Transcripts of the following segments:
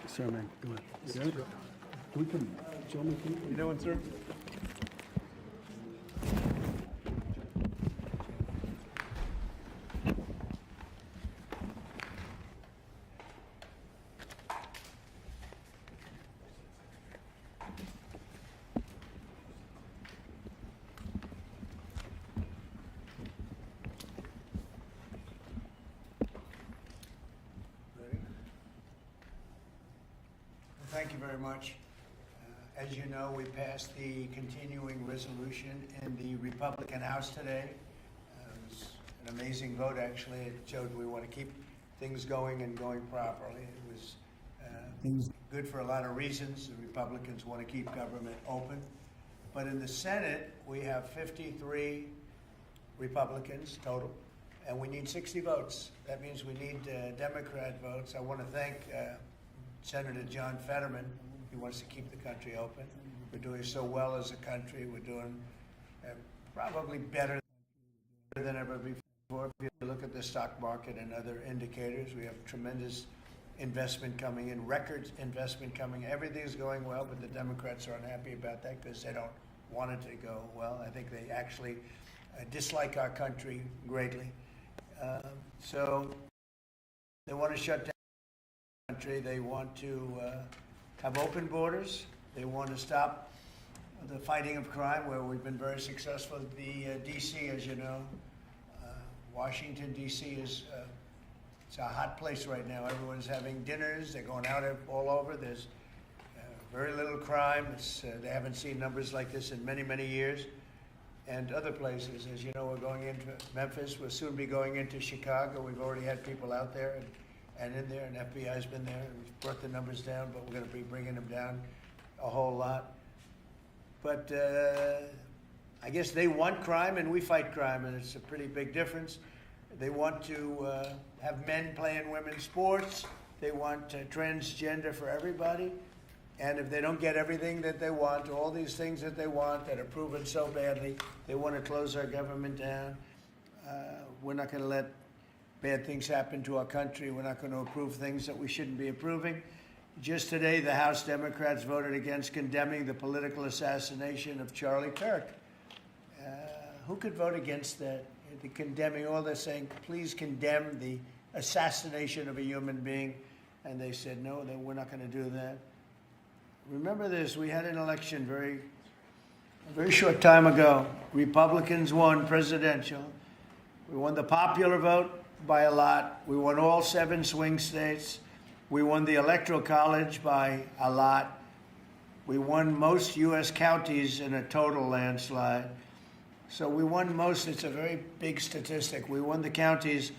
Sorry, man. Go ahead. You got it? We can, gentlemen, can You doing, sir? Thank you very much. As you know, we passed the continuing resolution in the Republican House today. It was an amazing vote, actually. It showed we want to keep things going and going properly. It was good for a lot of reasons. The Republicans want to keep government open. But in the Senate, we have 53 Republicans total, and we need 60 votes. That means we need Democrat votes. I want to thank Senator John Fetterman. He wants to keep the country open. We're doing so well as a country. We're doing probably better than ever before. If you look at the stock market and other indicators, we have tremendous investment coming in, record investment coming. Everything's going well, but the Democrats aren't happy about that because they don't want it to go well. I think they actually dislike our country greatly. So they want to shut down country. They want to have open borders. They want to stop the fighting of crime, where we've been very successful. The D.C., as you know, Washington, D.C. is it's a hot place right now. Everyone's having dinners. They're going out all over. There's very little crime. They haven't seen numbers like this in many, many years. And other places, as you know, we're going into Memphis. We'll soon be going into Chicago. We've already had people out there and in there, and FBI's been there, and we've brought the numbers down, but we're going to be bringing them down a whole lot. But I guess they want crime, and we fight crime, and it's a pretty big difference. They want to have men playing women's sports. They want transgender for everybody. And if they don't get everything that they want, all these things that they want that are proven so badly, they want to close our government down. We're not going to let bad things happen to our country. We're not going to approve things that we shouldn't be approving. Just today, the House Democrats voted against condemning the political assassination of Charlie Kirk. Who could vote against that? The condemning, all they're saying, please condemn the assassination of a human being. And they said, no, we're not going to do that. Remember this, we had an election a very short time ago. Republicans won presidential. We won the popular vote by a lot. We won all 7 swing states. We won the Electoral College by a lot. We won most U.S. counties in a total landslide. So we won most. It's a very big statistic. We won the counties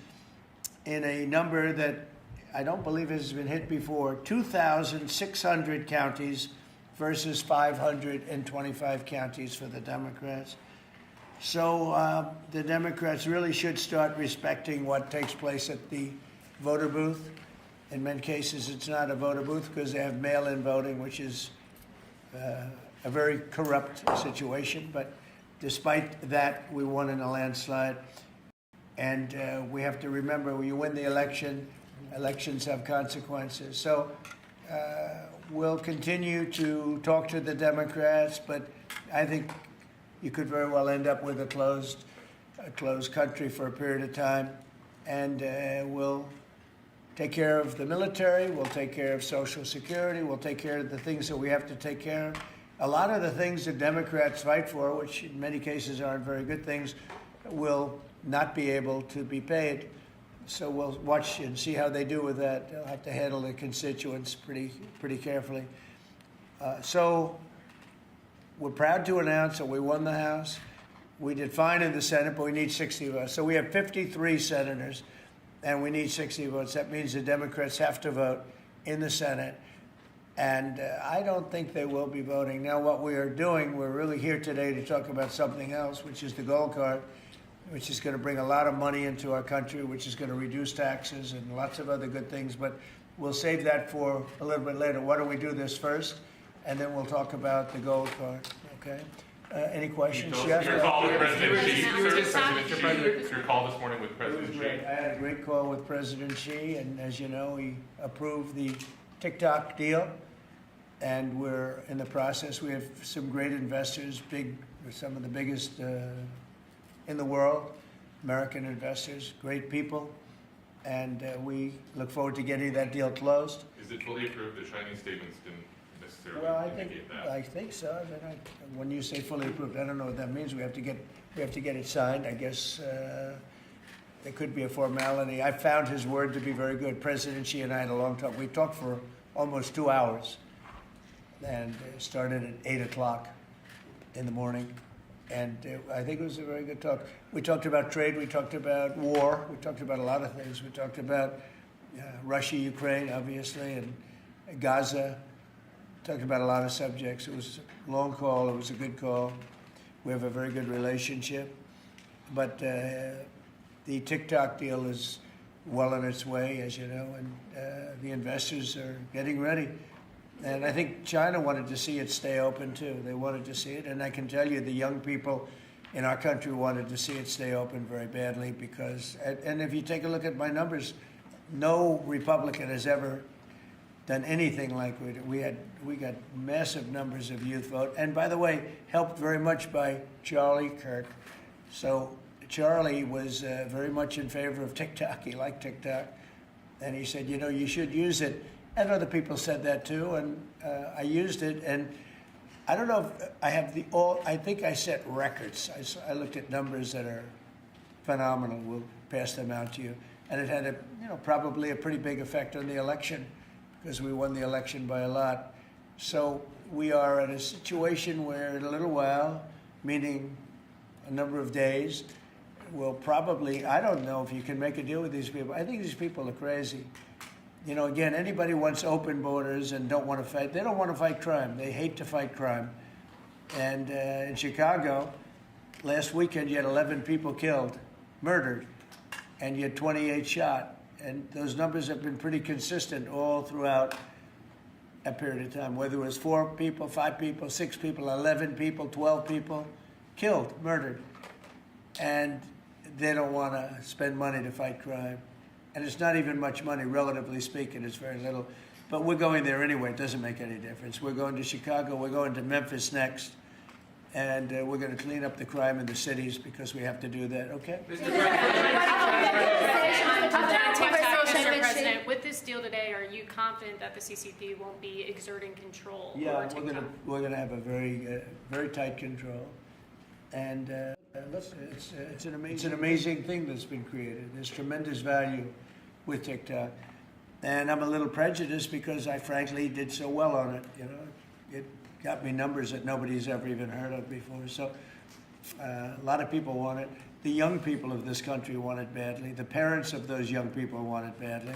in a number that I don't believe has been hit before. 2,600 counties versus 525 counties for the Democrats. So the Democrats really should start respecting what takes place at the voter booth. In many cases, it's not a voter booth because they have mail-in voting, which is a very corrupt situation. But despite that, we won in a landslide. And we have to remember, when you win the election, elections have consequences. So we'll continue to talk to the Democrats, but I think you could very well end up with a closed country for a period of time. And we'll take care of the military, we'll take care of Social Security, we'll take care of the things that we have to take care of. A lot of the things that Democrats fight for, which in many cases aren't very good things, will not be able to be paid. So we'll watch and see how they do with that. They'll have to handle their constituents pretty carefully. So we're proud to announce that we won the House. We did fine in the Senate, but we need 60 votes. So we have 53 senators, and we need 60 votes. That means the Democrats have to vote in the Senate. And I don't think they will be voting. Now, what we are doing, we're really here today to talk about something else, which is the gold card, which is going to bring a lot of money into our country, which is going to reduce taxes and lots of other good things. But we'll save that for a little bit later. Why don't we do this first, and then we'll talk about the gold card, okay? Any questions, So, Jeff? your call with President were Xi, just- sir, you were just- Mr. President, your call this morning with It was President Xi. great. I had a great call with President Xi, and as you know, he approved the TikTok deal, and we're in the process. We have some great investors, some of the biggest in the world, American investors, great people, and we look forward to getting that deal closed. Is it fully approved? The Chinese statements didn't necessarily Well, I think indicate that. I think so. I mean, when you say fully approved, I don't know what that means. We have to get it signed. I guess there could be a formality. I found his word to be very good. President Xi and I had a long talk. We talked for almost 2 hours, and it started at 8 o'clock in the morning. And I think it was a very good talk. We talked about trade. We talked about war. We talked about a lot of things. We talked about Russia, Ukraine, obviously, and Gaza. Talked about a lot of subjects. It was a long call. It was a good call. We have a very good relationship. But the TikTok deal is well on its way, as you know, and the investors are getting ready. And I think China wanted to see it stay open, too. They wanted to see it. And I can tell you the young people in our country wanted to see it stay open very badly because, and if you take a look at my numbers, no Republican has ever done anything like we did. We got massive numbers of youth vote. And by the way, helped very much by Charlie Kirk. So Charlie was very much in favor of TikTok. He liked TikTok. And he said, you should use it. And other people said that too, and I used it, and I don't know if I have I think I set records. I looked at numbers that are phenomenal. We'll pass them out to you. And it had probably a pretty big effect on the election because we won the election by a lot. So we are at a situation where in a little while, meaning a number of days, we'll probably, I don't know if you can make a deal with these people. I think these people are crazy. Again, anybody wants open borders and don't want to fight. They don't want to fight crime. They hate to fight crime. And in Chicago, last weekend, you had 11 people killed, murdered, and you had 28 shot. And those numbers have been pretty consistent all throughout a period of time, whether it was 4 people, 5 people, 6 people, 11 people, 12 people killed, murdered. And they don't want to spend money to fight crime. And it's not even much money, relatively speaking. It's very little. But we're going there anyway. It doesn't make any difference. We're going to Chicago. We're going to Memphis next. And we're going to clean up the crime in the cities because we have to do that, okay? Mr. President, with this deal today, are you confident that the CCP won't be exerting control over TikTok? We're gonna have a very tight control. And it's an amazing thing that's been created. There's tremendous value with TikTok. And I'm a little prejudiced because I frankly did so well on it. It got me numbers that nobody's ever even heard of before. So a lot of people want it. The young people of this country want it badly. The parents of those young people want it badly.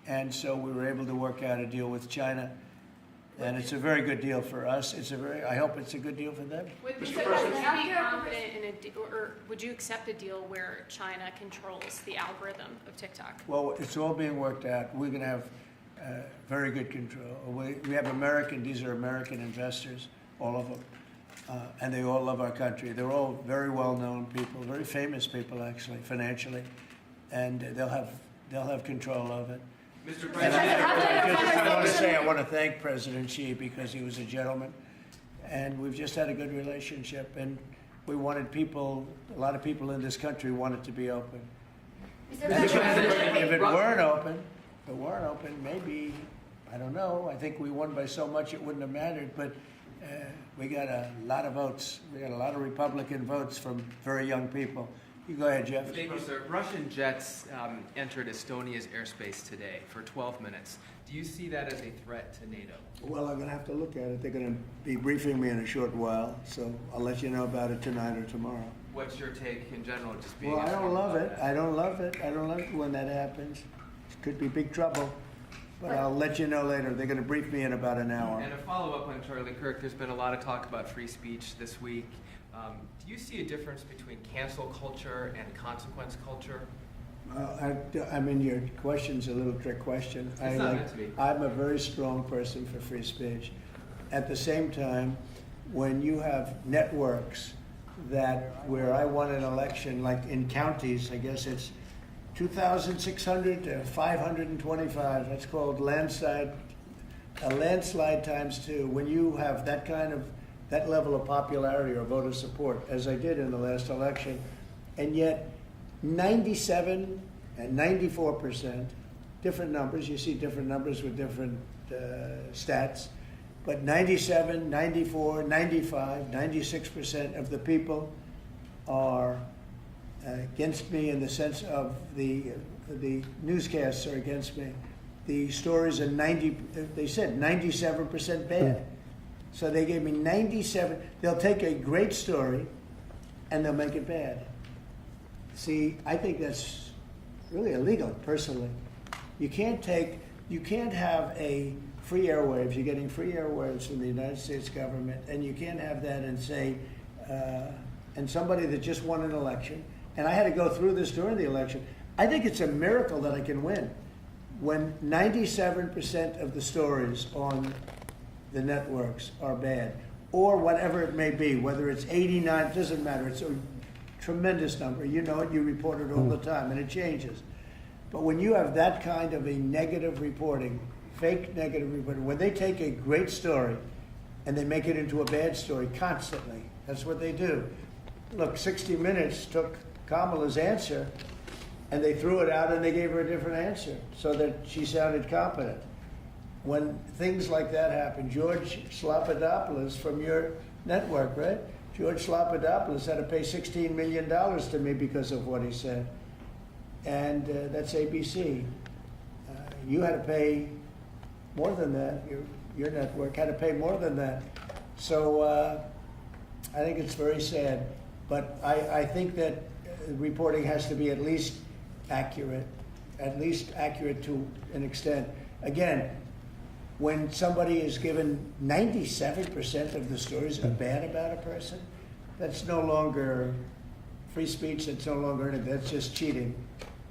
And so we were able to work out a deal with China. And it's a very good deal for us. I hope it's a good deal for them. Would you be confident in or would you accept a deal where China controls the algorithm of TikTok? Well, it's all being worked out. We're going to have very good control. We have these are American investors, all of them. And they all love our country. They're all very well-known people, very famous people, actually, financially. And they'll have control of it. Mr. And President, I want to thank President Xi because he was a gentleman, and we've just had a good relationship. And we wanted a lot of people in this country wanted to be open. If it weren't open, maybe, I don't know. I think we won by so much it wouldn't have mattered. But we got a lot of votes. We got a lot of Republican votes from very young people. You go ahead, Jeff. Thank you, sir. Russian jets entered Estonia's airspace today for 12 minutes. Do you see that as a threat to NATO? Well, I'm going to have to look at it. They're going to be briefing me in a short while, so I'll let you know about it tonight or tomorrow. What's your take in general, just being? Well, I don't love it. I don't love it when that happens. It could be big trouble, but I'll let you know later. They're going to brief me in about an hour. And a follow-up on Charlie Kirk. There's been a lot of talk about free speech this week. Do you see a difference between cancel culture and consequence culture? I mean, your question's a little trick question. It's not meant to be. I'm a very strong person for free speech. At the same time, when you have networks where I won an election, like in counties, I guess it's 2,600 to 525. That's called a landslide times 2. When you have that level of popularity or voter support, as I did in the last election, and yet 97 and 94%, different numbers. You see different numbers with different stats. But 97, 94, 95, 96% of the people are against me in the sense of the newscasts are against me. The stories are they said 97% bad. So they gave me 97. They'll take a great story and they'll make it bad. See, I think that's really illegal, personally. You can't have a free airwaves. You're getting free airwaves from the United States government, and you can't have that and say, and somebody that just won an election, and I had to go through this during the election. I think it's a miracle that I can win when 97% of the stories on the networks are bad, or whatever it may be, whether it's 89, doesn't matter. It's a tremendous number. You know it, you report it all the time, and it changes. But when you have that kind of a negative reporting, fake negative reporting, when they take a great story and they make it into a bad story constantly, that's what they do. Look, 60 Minutes took Kamala's answer and they threw it out and they gave her a different answer so that she sounded competent. When things like that happen, George Slopadopoulos from your network, right? George Slopadopoulos had to pay $16 million to me because of what he said. And that's ABC. You had to pay more than that. Your network had to pay more than that. So I think it's very sad. But I think that reporting has to be at least accurate to an extent. Again, when somebody is given 97% of the stories are bad about a person, that's no longer free speech, that's no longer anything, that's just cheating.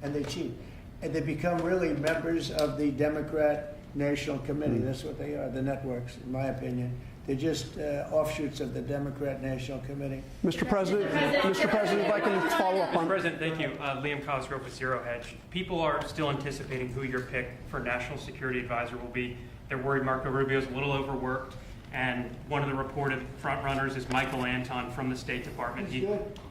And they cheat. And they become really members of the Democrat National Committee. That's what they are, the networks, in my opinion. They're just offshoots of the Democrat National Committee. Mr. President, if I can follow up on... Mr. President, thank you. Liam Cosgrove with Zero Hedge. People are still anticipating who your pick for National Security Advisor will be. They're worried Marco Rubio is a little overworked, and one of the reported frontrunners is Michael Anton from the State Department.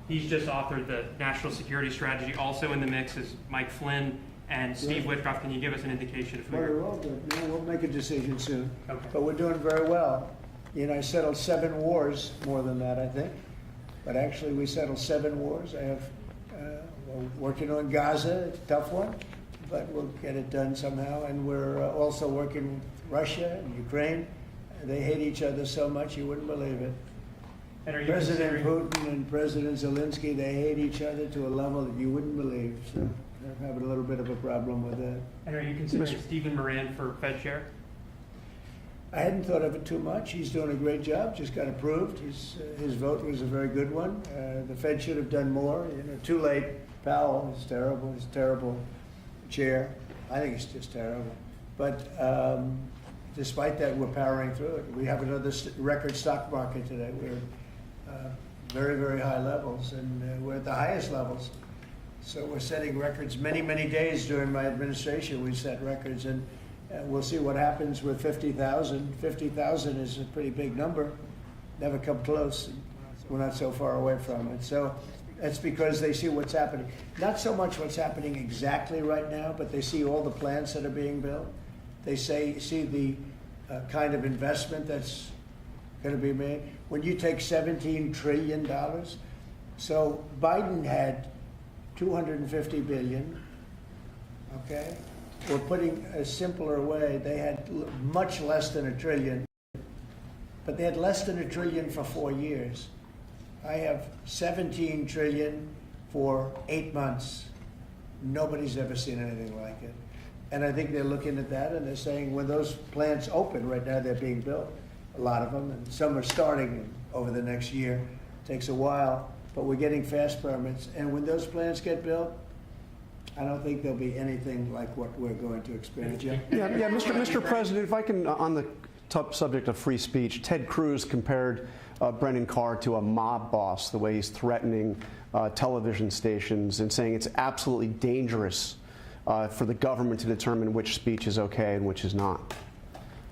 He's just authored the National Security Strategy. Also in the mix is Mike Flynn and Steve Witkoff. Can you give us an indication of who Well, you're... we're all good. No, we'll make a decision soon. Okay. But we're doing very well. You know, I settled 7 wars, more than that, I think. But actually, we settled 7 wars. I have, we're working on Gaza, it's a tough one, but we'll get it done somehow. And we're also working with Russia and Ukraine. They hate each other so much, you wouldn't believe it. And are you President considering- Putin and President Zelensky, they hate each other to a level that you wouldn't believe. So they're having a little bit of a problem with that. And are you considering Stephen Moran for Fed Chair? I hadn't thought of it too much. He's doing a great job, just got approved. His vote was a very good one. The Fed should have done more. You know, too late. Powell is terrible. He's a terrible chair. I think it's just terrible. But despite that, we're powering through it. We have another record stock market today. We're very, very high levels, and we're at the highest levels. So we're setting records many, many days during my administration. We set records, and we'll see what happens with 50,000. 50,000 is a pretty big number. Never come close. We're not so far away from it. So that's because they see what's happening. Not so much what's happening exactly right now, but they see all the plants that are being built. They see the kind of investment that's going to be made. When you take $17 trillion, so Biden had $250 billion, okay? We're putting a simpler way, they had much less than $1 trillion, but they had less than $1 trillion for 4 years. I have $17 trillion for 8 months. Nobody's ever seen anything like it. And I think they're looking at that and they're saying when those plants open, right now they're being built, a lot of them, and some are starting over the next year. It takes a while, but we're getting fast permits. And when those plants get built, I don't think there'll be anything like what we're going to experience. Yeah, Mr. President, if I can, on the subject of free speech, Ted Cruz compared Brendan Carr to a mob boss, the way he's threatening television stations and saying it's absolutely dangerous for the government to determine which speech is okay and which is not.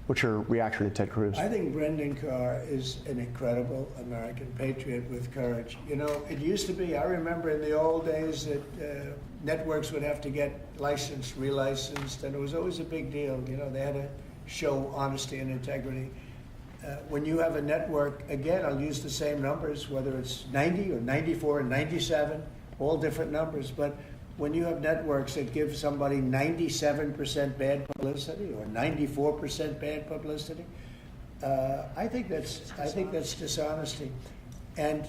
What's your reaction to Ted Cruz? I think Brendan Carr is an incredible American patriot with courage. You know, it used to be, I remember in the old days that networks would have to get licensed, relicensed, and it was always a big deal. You know, they had to show honesty and integrity. When you have a network, again, I'll use the same numbers, whether it's 90 or 94 and 97, all different numbers, but when you have networks that give somebody 97% bad publicity or 94% bad publicity, I think that's dishonesty. And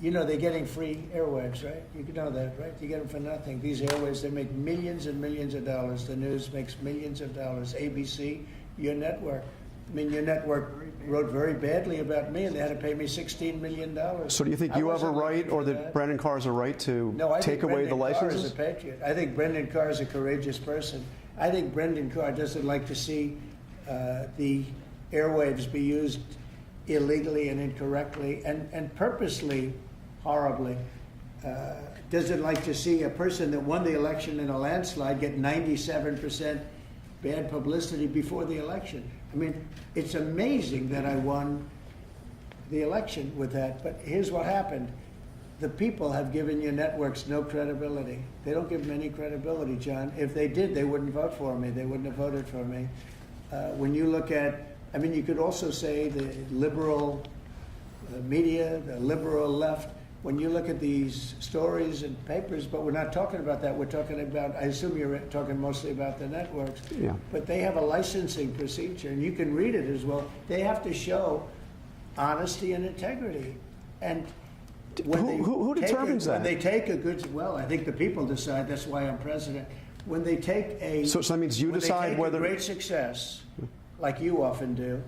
you know, they're getting free airwaves, right? You know that, right? You get them for nothing. These airwaves, they make millions and millions of dollars. The news makes millions of dollars. ABC, your network. I mean, your network wrote very badly about me, and they had to pay me $16 million. So do you think you have a right, or that Brendan Carr has a right to take away the licenses? I think Brendan Carr is a patriot. I think Brendan Carr is a courageous person. I think Brendan Carr doesn't like to see the airwaves be used illegally and incorrectly and purposely horribly. Doesn't like to see a person that won the election in a landslide get 97% bad publicity before the election. I mean, it's amazing that I won the election with that, but here's what happened. The people have given your networks no credibility. They don't give them any credibility, John. If they did, they wouldn't vote for me. They wouldn't have voted for me. When you look at, I mean, you could also say the liberal media, the liberal left, when you look at these stories and papers, but we're not talking about that. We're talking about, I assume you're talking mostly about the networks. Yeah. But they have a licensing procedure, and you can read it as well. They have to show honesty and integrity. And when who determines that? When they take a good, well, I think the people decide. That's why I'm president. When they take a, so that means you decide whether a great success, like you often do,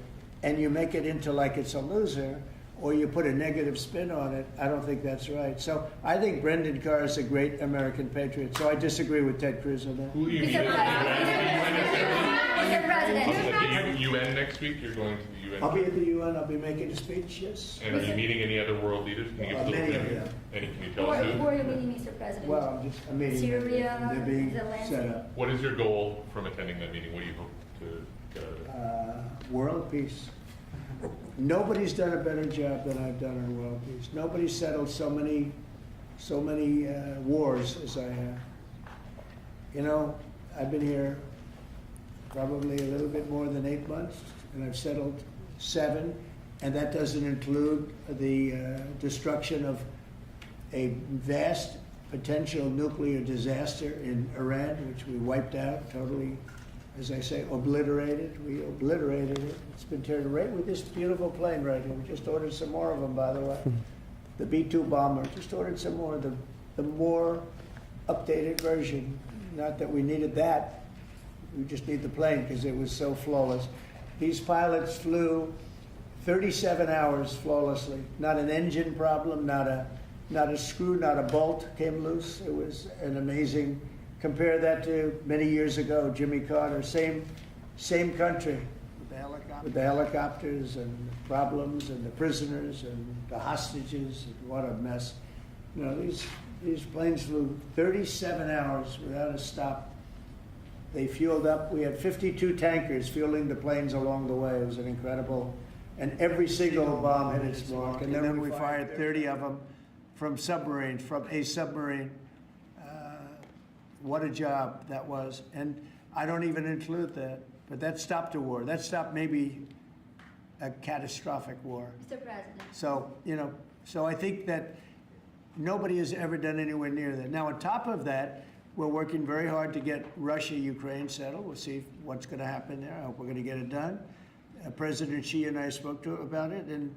and you make it into like it's a loser, or you put a negative spin on it, I don't think that's right. So I think Brendan Carr is a great American patriot. So I disagree with Ted Cruz on that. Who are you meeting Mr. President. at the UN next week? You're going to the UN? I'll be at the UN. I'll be making a speech, yes. And are you meeting any other world leaders? Can you give us a Many little of bit? them. Any, can you Who tell us are who? you meeting, Mr. President? Well, I'm meeting them. Syria, They're being Zelensky. set up. What is your goal from attending that meeting? What do you hope to get out of it? World peace. Nobody's done a better job than I've done on world peace. Nobody's settled so many wars as I have. You know, I've been here probably a little bit more than 8 months, and I've settled 7, and that doesn't include the destruction of a vast potential nuclear disaster in Iran, which we wiped out totally. As I say, obliterated. We obliterated it. It's been turned right with this beautiful plane right here. We just ordered some more of them, by the way. The B-2 bomber. Just ordered some more. The more updated version. Not that we needed that. We just need the plane because it was so flawless. These pilots flew 37 hours flawlessly. Not an engine problem. Not a screw. Not a bolt came loose. It was an amazing. Compare that to many years ago, Jimmy Carter, same country, with the helicopters and the problems and the prisoners and the hostages, and what a mess. You know, these planes flew 37 hours without a stop. They fueled up. We had 52 tankers fueling the planes along the way. It was an incredible, and every single bomb hit its mark. And then we fired 30 of them from a submarine. What a job that was. And I don't even include that, but that stopped a war. That stopped maybe a catastrophic war. Mr. President. So, you know, so I think that nobody has ever done anywhere near that. Now, on top of that, we're working very hard to get Russia-Ukraine settled. We'll see what's going to happen there. I hope we're going to get it done. President Xi and I spoke to about it, and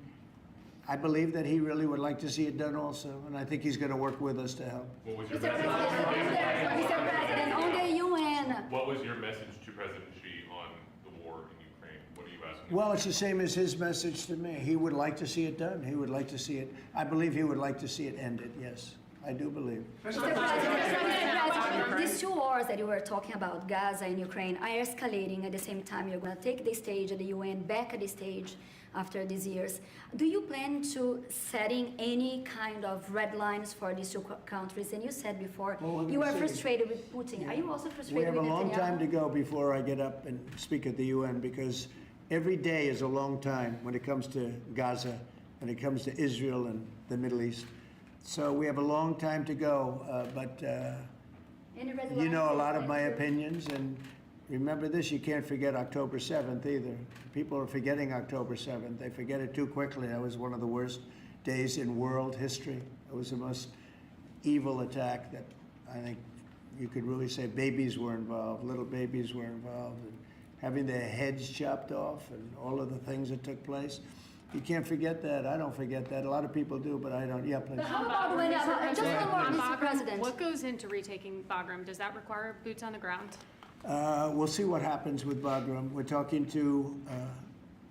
I believe that he really would like to see it done also, and I think he's going to work with us to help. What was your Mr. message? President, on the UN. What was your message to President Xi on the war in Ukraine? What are you asking? Well, it's the same as his message to me. He would like to see it done. He would like to see it. I believe he would like to see it ended. Yes, I do believe. Mr. President, these 2 wars that you were talking about, Gaza and Ukraine, are escalating at the same time. You're going to take the stage at the UN, back at the stage after these years. Do you plan to setting any kind of red lines for these two countries? And you said before you are frustrated with Putin. Are you also We frustrated have a with long Netanyahu? time to go before I get up and speak at the UN, because every day is a long time when it comes to Gaza, when it comes to Israel and the Middle East. So we have a long time to go, but Any red you know a lines lot you of plan my to- opinions, and remember this, you can't forget October 7th either. People are forgetting October 7th. They forget it too quickly. That was one of the worst days in world history. It was the most evil attack that I think you could really say babies were involved, little babies were involved, and having their heads chopped off and all of the things that took place. You can't forget that. I don't forget that. A lot of people do, but I don't. Yeah, please. But how about when, just one more, On Mr. Bagram, President. what goes into retaking Bagram? Does that require boots on the ground? We'll see what happens with Bagram. We're talking to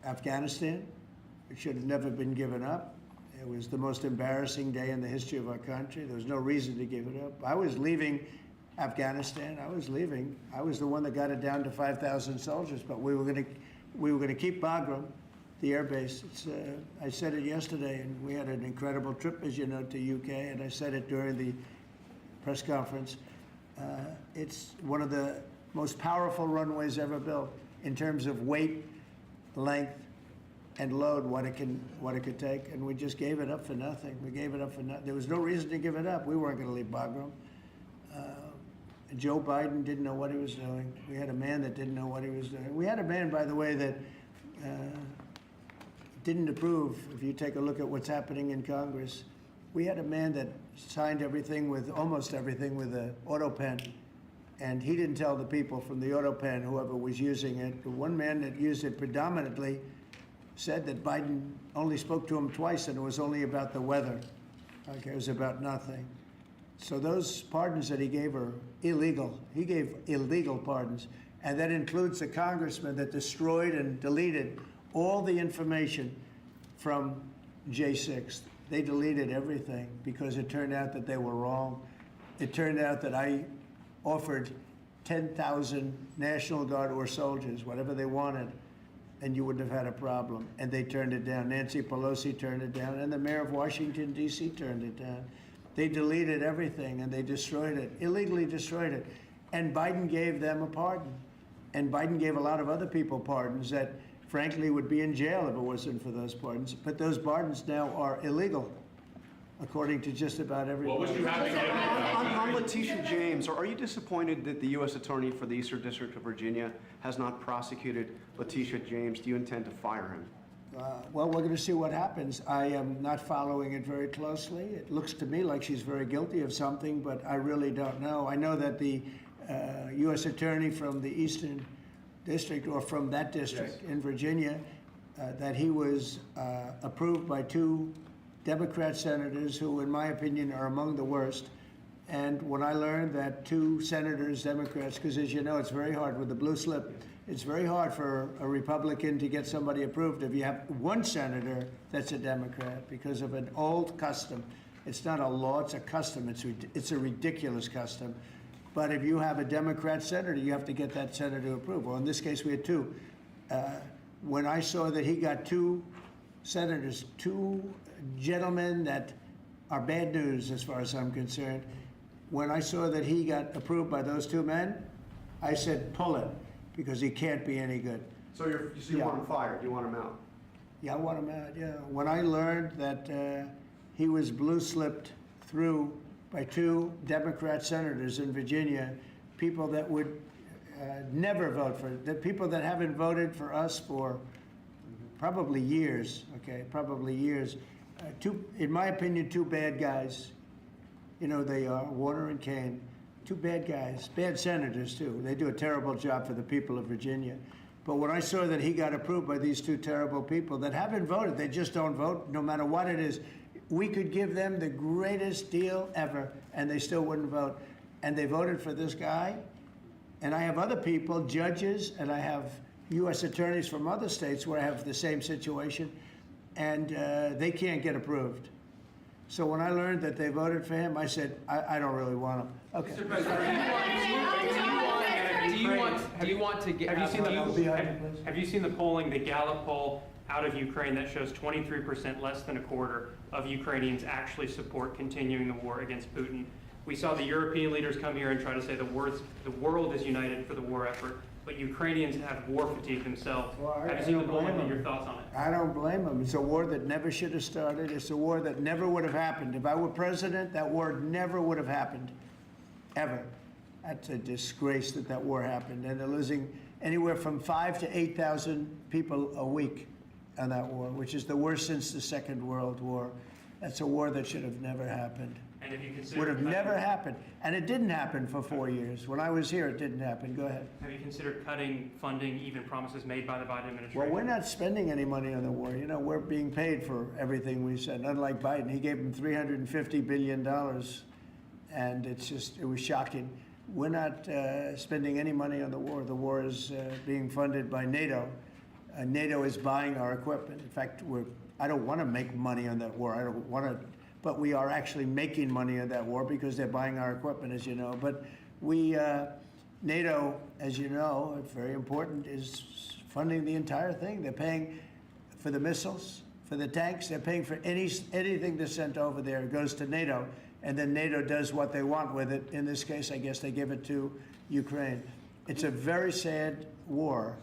Afghanistan. It should have never been given up. It was the most embarrassing day in the history of our country. There was no reason to give it up. I was leaving Afghanistan. I was leaving. I was the one that got it down to 5,000 soldiers, but we were going to keep Bagram, the air base. I said it yesterday, and we had an incredible trip, as you know, to UK, and I said it during the press conference. It's one of the most powerful runways ever built in terms of weight, length, and load, what it could take, and we just gave it up for nothing. We gave it up for nothing. There was no reason to give it up. We weren't going to leave Bagram. Joe Biden didn't know what he was doing. We had a man that didn't know what he was doing. We had a man, by the way, that didn't approve. If you take a look at what's happening in Congress, we had a man that signed everything with, almost everything with an auto pen. And he didn't tell the people from the auto pen, whoever was using it. The one man that used it predominantly said that Biden only spoke to him twice, and it was only about the weather. Okay, it was about nothing. So those pardons that he gave are illegal. He gave illegal pardons. And that includes the congressman that destroyed and deleted all the information from J6. They deleted everything because it turned out that they were wrong. It turned out that I offered 10,000 National Guard or soldiers, whatever they wanted, and you wouldn't have had a problem. And they turned it down. Nancy Pelosi turned it down, and the mayor of Washington, D.C. turned it down. They deleted everything, and they destroyed it, illegally destroyed it. And Biden gave them a pardon. And Biden gave a lot of other people pardons that, frankly, would be in jail if it wasn't for those pardons. But those pardons now are illegal, according to just about everybody. What would you have to give On Letitia James, are you disappointed that the U.S. Attorney for the Eastern District of Virginia has not prosecuted Letitia James? Do you intend to fire him? Well, we're going to see what happens. I am not following it very closely. It looks to me like she's very guilty of something, but I really don't know. I know that the U.S. Attorney from the Eastern District, or from that district in Virginia, that he was approved by two Democrat senators who, in my opinion, are among the worst. And when I learned that two senators, Democrats, because as you know, it's very hard with the blue slip, it's very hard for a Republican to get somebody approved if you have one senator that's a Democrat because of an old custom. It's not a law, it's a custom. It's a ridiculous custom. But if you have a Democrat senator, you have to get that senator to approve. Well, in this case, we had two. When I saw that he got two senators, two gentlemen that are bad news as far as I'm concerned, when I saw that he got approved by those two men, I said, pull it, because he can't be any good. So you want him fired? You want him out? Yeah, I want him out, yeah. When I learned that he was blue-slipped through by two Democrat senators in Virginia, people that would never vote for it, the people that haven't voted for us for probably years, okay, probably years. In my opinion, two bad guys. You know, they are, Warner and Kane. Two bad guys, bad senators too. They do a terrible job for the people of Virginia. But when I saw that he got approved by these two terrible people that haven't voted, they just don't vote, no matter what it is, we could give them the greatest deal ever, and they still wouldn't vote. And they voted for this guy. And I have other people, judges, and I have U.S. attorneys from other states where I have the same situation, and they can't get approved. So when I learned that they voted for him, I said, I don't really want him. Okay. Mr. President, have you seen the polling, the Gallup poll, out of Ukraine that shows 23%, less than a quarter, of Ukrainians actually support continuing the war against Putin. We saw the European leaders come here and try to say the world is united for the war effort, but Ukrainians have war fatigue themselves. Well, Have you seen the bulletin and your thoughts on it? I don't blame them. It's a war that never should have started. It's a war that never would have happened. If I were president, that war never would have happened, ever. That's a disgrace that that war happened. And they're losing anywhere from 5,000 to 8,000 people a week on that war, which is the worst since the Second World War. That's a war that should have never happened. And if you consider Would have never happened. And it didn't happen for 4 years. When I was here, it didn't happen. Go ahead. have you considered cutting funding, even promises made by the Biden administration? Well, we're not spending any money on the war. You know, we're being paid for everything we said. Unlike Biden, he gave them $350 billion, and it was shocking. We're not spending any money on the war. The war is being funded by NATO. NATO is buying our equipment. In fact, I don't want to make money on that war. I don't want to, but we are actually making money on that war because they're buying our equipment, as you know. But NATO, as you know, it's very important, is funding the entire thing. They're paying for the missiles, for the tanks. They're paying for anything that's sent over there. It goes to NATO, and then NATO does what they want with it. In this case, I guess they give it to Ukraine. It's a very sad war.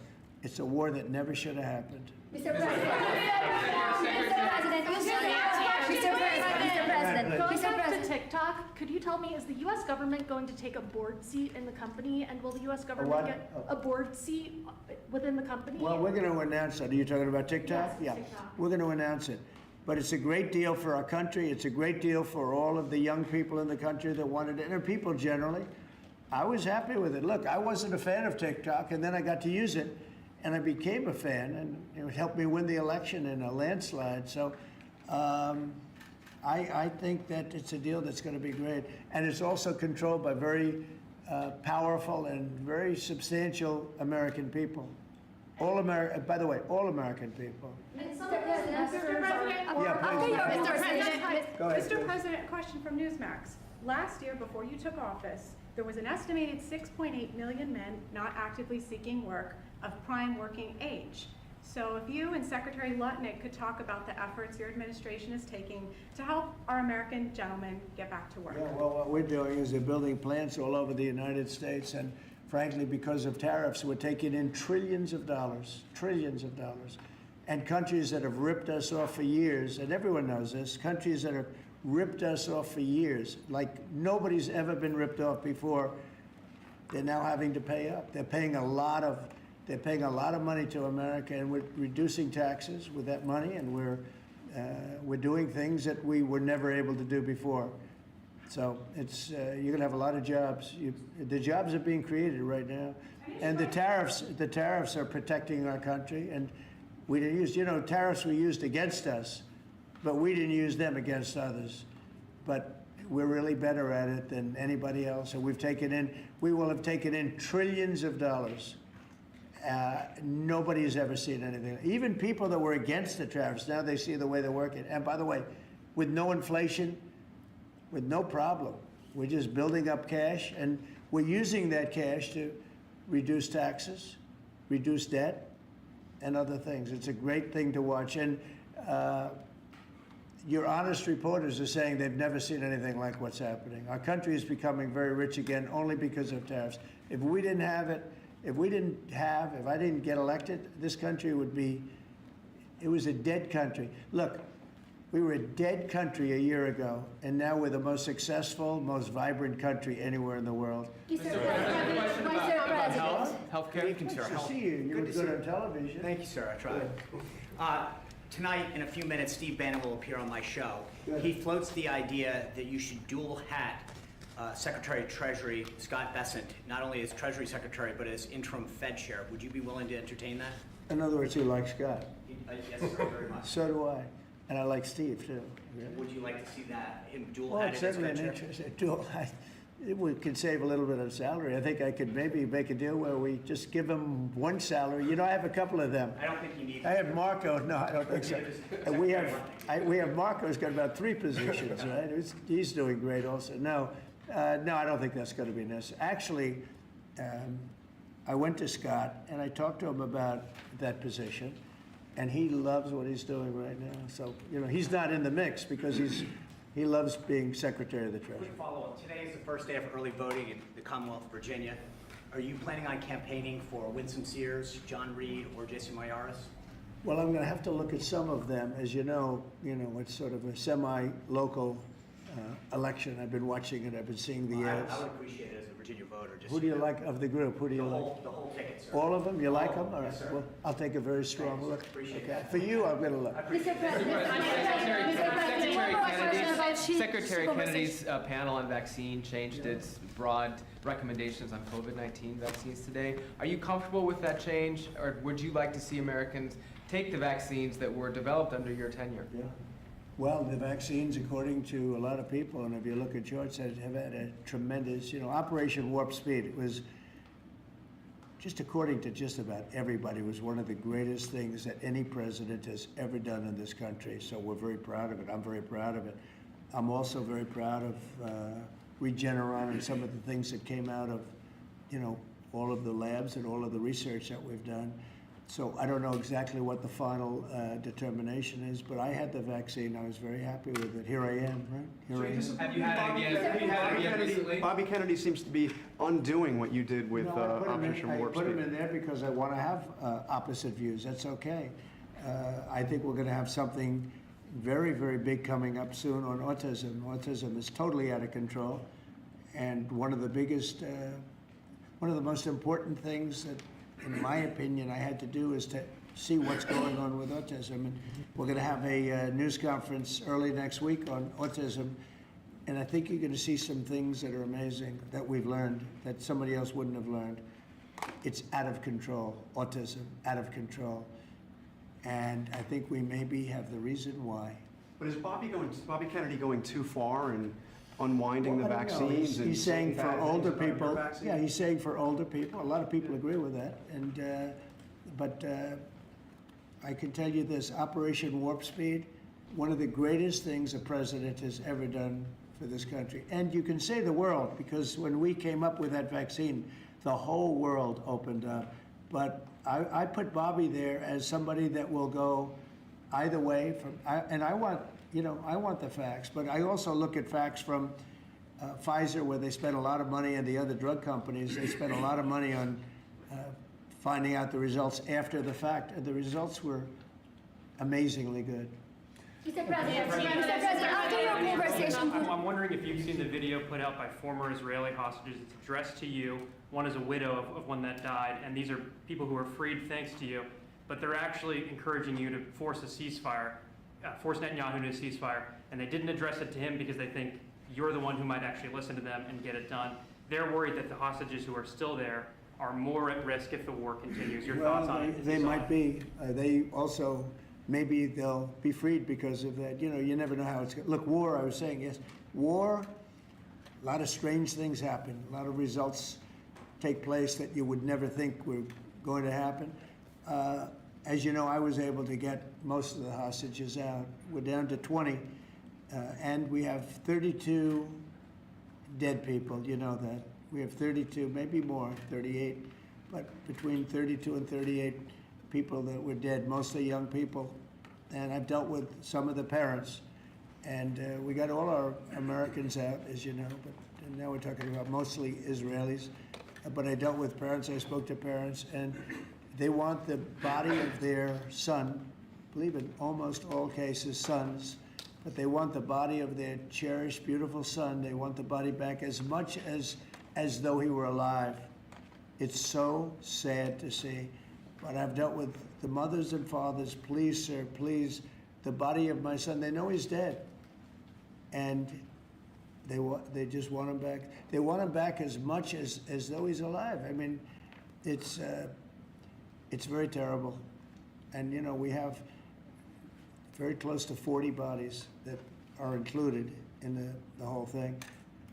It's a war that never should have happened. Mr. President, Going back to TikTok, could you tell me, is the U.S. government going to take a board seat in the company, and will the U.S. government what? get a board seat within the company? Well, we're going to announce that. Are you talking about TikTok? Yes, Yeah, TikTok. we're going to announce it. But it's a great deal for our country. It's a great deal for all of the young people in the country that wanted it, and people generally. I was happy with it. Look, I wasn't a fan of TikTok, and then I got to use it, and I became a fan, and it helped me win the election in a landslide. So I think that it's a deal that's going to be great. And it's also controlled by very powerful and very substantial American people. By the way, all American people. Mr. President, Yeah, please. Go ahead, Mr. please. President, a question from Newsmax. Last year, before you took office, there was an estimated 6.8 million men not actively seeking work of prime working age. So if you and Secretary Lutnick could talk about the efforts your administration is taking to help our American gentlemen get back to work. Yeah, well, what we're doing is they're building plants all over the United States, and frankly, because of tariffs, we're taking in trillions of dollars, and countries that have ripped us off for years, and everyone knows this, countries that have ripped us off for years, like nobody's ever been ripped off before, they're now having to pay up. They're paying a lot of money to America, and we're reducing taxes with that money, and we're doing things that we were never able to do before. So it's you're going to have a lot of jobs. The jobs are being created right now, and the tariffs are protecting our country. And we didn't use, tariffs were used against us, but we didn't use them against others. But we're really better at it than anybody else, and we will have taken in trillions of dollars. Nobody has ever seen anything. Even people that were against the tariffs, now they see the way they're working. And by the way, with no inflation, with no problem, we're just building up cash, and we're using that cash to reduce taxes, reduce debt, and other things. It's a great thing to watch. And your honest reporters are saying they've never seen anything like what's happening. Our country is becoming very rich again only because of tariffs. If we didn't have it, if I didn't get elected, this country it was a dead country. Look, we were a dead country a year ago, and now we're the most successful, most vibrant country anywhere in the world. Mr. President. Healthcare. Good to see you. You were good on television. Thank you, sir. I tried. Tonight, in a few minutes, Steve Bannon will appear on my show. Good. He floats the idea that you should dual hat Secretary of Treasury Scott Bessent, not only as Treasury Secretary, but as interim Fed chair. Would you be willing to entertain that? In other words, you like Scott. Yes, sir, very much. So do I. And I like Steve, too. Would you like to see that, him dual Well, hatted it's as certainly Fed an chair? interest. We could save a little bit of salary. I think I could maybe make a deal where we just give him one salary. I have a couple of them. I don't think you need. I have Marco. No, I don't think so. And we have Marco's got about 3 positions, right? He's doing great also. No, I don't think that's going to be necessary. Actually, I went to Scott and I talked to him about that position, and he loves what he's doing right now. So, you know, he's not in the mix because he loves being Secretary of the Treasury. Quick follow-up. Today is the first day of early voting in the Commonwealth of Virginia. Are you planning on campaigning for Winsome Sears, John Reed, or Jason Mayaris? Well, I'm going to have to look at some of them. As you know, it's sort of a semi-local election. I've been watching it. I've been seeing the ads. I would appreciate it as a Virginia voter. Just Who do you like of the group? Who do you the like? whole ticket, sir. All of them? You like them? All right. Yes, sir. Well, I'll take a very strong look. Appreciate Okay. that. For you, I'm going to look. Mr. President, one more question about Secretary supervision. Kennedy's panel on vaccine changed its broad recommendations on COVID-19 vaccines today. Are you comfortable with that change, or would you like to see Americans take the vaccines that were developed under your tenure? Yeah. Well, the vaccines, according to a lot of people, and if you look at charts, have had a tremendous, Operation Warp Speed. It was, just according to just about everybody, was one of the greatest things that any president has ever done in this country. So we're very proud of it. I'm very proud of it. I'm also very proud of Regeneron and some of the things that came out of, all of the labs and all of the research that we've done. So I don't know exactly what the final determination is, but I had the vaccine. I was very happy with it. Here I am, right? Here I am. Have you had it again? Have you had it again recently? Bobby Kennedy seems to be undoing what you did with Operation Warp I put him Speed. in there because I want to have opposite views. That's okay. I think we're going to have something very, very big coming up soon on autism. Autism is totally out of control. And one of the most important things that, in my opinion, I had to do is to see what's going on with autism. And we're going to have a news conference early next week on autism. And I think you're going to see some things that are amazing that we've learned that somebody else wouldn't have learned. It's out of control, autism, out of control. And I think we maybe have the reason why. But is Bobby Kennedy going too far in unwinding the vaccines? He's saying for bad older things about your people. vaccine? Yeah, he's saying for older people. A lot of people agree with that. And but I can tell you this: Operation Warp Speed, one of the greatest things a president has ever done for this country. And you can say the world, because when we came up with that vaccine, the whole world opened up. But I put Bobby there as somebody that will go either way. And I want the facts, but I also look at facts from Pfizer, where they spent a lot of money, and the other drug companies, they spent a lot of money on finding out the results after the fact, and the results were amazingly good. Mr. President, after your conversation, I'm wondering if you've seen the video put out by former Israeli hostages. It's addressed to you. One is a widow of one that died, and these are people who were freed thanks to you. But they're actually encouraging you to force a ceasefire, force Netanyahu to a ceasefire, and they didn't address it to him because they think you're the one who might actually listen to them and get it done. They're worried that the hostages who are still there are more at risk if the war continues. Your thoughts on it? They might be. They also, maybe they'll be freed because of that. You never know how it's going. Look, war, I was saying, yes, war, a lot of strange things happen. A lot of results take place that you would never think were going to happen. As you know, I was able to get most of the hostages out. We're down to 20, and we have 32 dead people. You know that. We have 32, maybe more, 38, but between 32 and 38 people that were dead, mostly young people. And I've dealt with some of the parents, and we got all our Americans out, as you know, but now we're talking about mostly Israelis. But I dealt with parents, I spoke to parents, and they want the body of their son, I believe in almost all cases sons, but they want the body of their cherished, beautiful son. They want the body back as much as though he were alive. It's so sad to see. But I've dealt with the mothers and fathers. Please, sir, please, the body of my son, they know he's dead. And they just want him back. They want him back as much as though he's alive. I mean, it's very terrible. And, we have very close to 40 bodies that are included in the whole thing.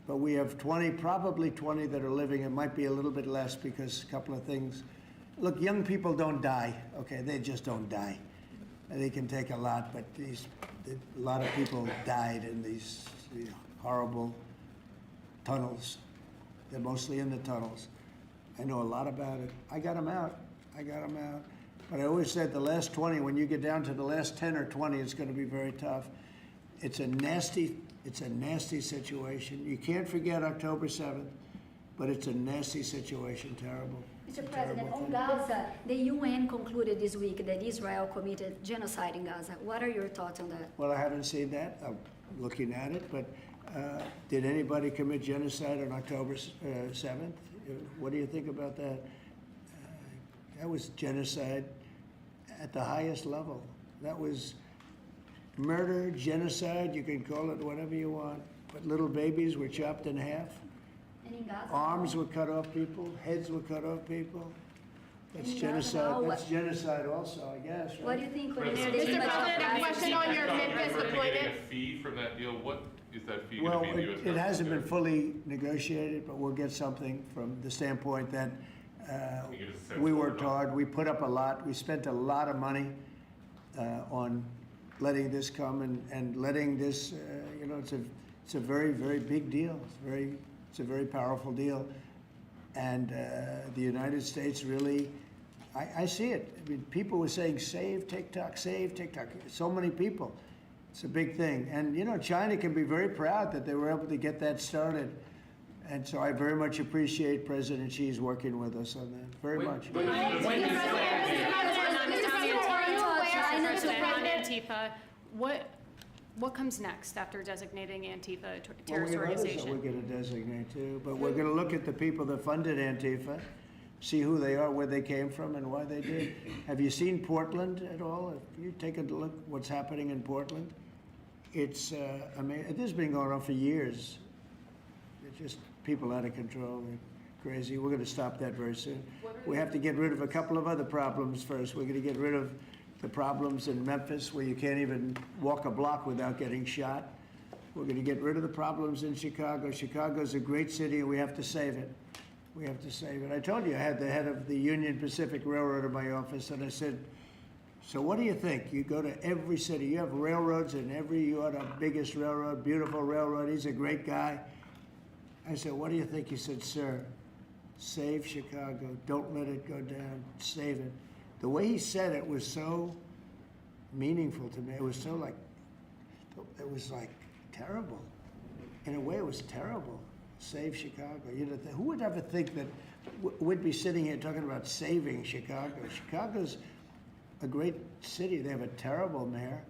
But we have 20, probably 20 that are living. It might be a little bit less because a couple of things. Look, young people don't die, okay? They just don't die. And they can take a lot, but a lot of people died in these horrible tunnels. They're mostly in the tunnels. I know a lot about it. I got them out. But I always said the last 20, when you get down to the last 10 or 20, it's going to be very tough. It's a nasty situation. You can't forget October 7th, but it's a nasty situation, terrible. Mr. President, Terrible on thing. Gaza, the UN concluded this week that Israel committed genocide in Gaza. What are your thoughts on that? Well, I haven't seen that. I'm looking at it, but did anybody commit genocide on October 7th? What do you think about that? That was genocide at the highest level. That was murder, genocide, you can call it whatever you want. But little babies were chopped in half. And in Gaza? Arms were cut off people, heads were cut off people. That's In Gaza, genocide. what- That's genocide also, I guess, right? What do you think when Mr. there's this much President, a uprising? question on your Memphis Getting deployment. a fee from that deal, what is that fee Well, going to be in the U.S. it government hasn't been share? fully negotiated, but we'll get something from the standpoint that You get a sense we of worked it. hard, we put up a lot, we spent a lot of money on letting this come and letting this, you know, it's a very, very big deal. It's a very powerful deal. And the United States really, I see it. I mean, people were saying, save TikTok, save TikTok. So many people. It's a big thing. And, you know, China can be very proud that they were able to get that started. And so I very much appreciate President Xi's working with us on that, very much. On Antifa, what comes next after designating Antifa a terrorist Well, we have others that organization? we're going to designate too, but we're going to look at the people that funded Antifa, see who they are, where they came from, and why they did. Have you seen Portland at all? Have you taken a look what's happening in Portland? It's, I mean, this has been going on for years. It's just people out of control. They're crazy. We're going to stop that very soon. We have to get rid of a couple of other problems first. We're going to get rid of the problems in Memphis where you can't even walk a block without getting shot. We're going to get rid of the problems in Chicago. Chicago's a great city and we have to save it. We have to save it. I told you I had the head of the Union Pacific Railroad in my office and I said, so what do you think? You go to every city, you have railroads in you are the biggest railroad, beautiful railroad. He's a great guy. I said, what do you think? He said, sir, save Chicago. Don't let it go down. Save it. The way he said it was so meaningful to me. It was like terrible. In a way, it was terrible. Save Chicago. You know, who would ever think that we'd be sitting here talking about saving Chicago? Chicago's a great city. They have a terrible mayor.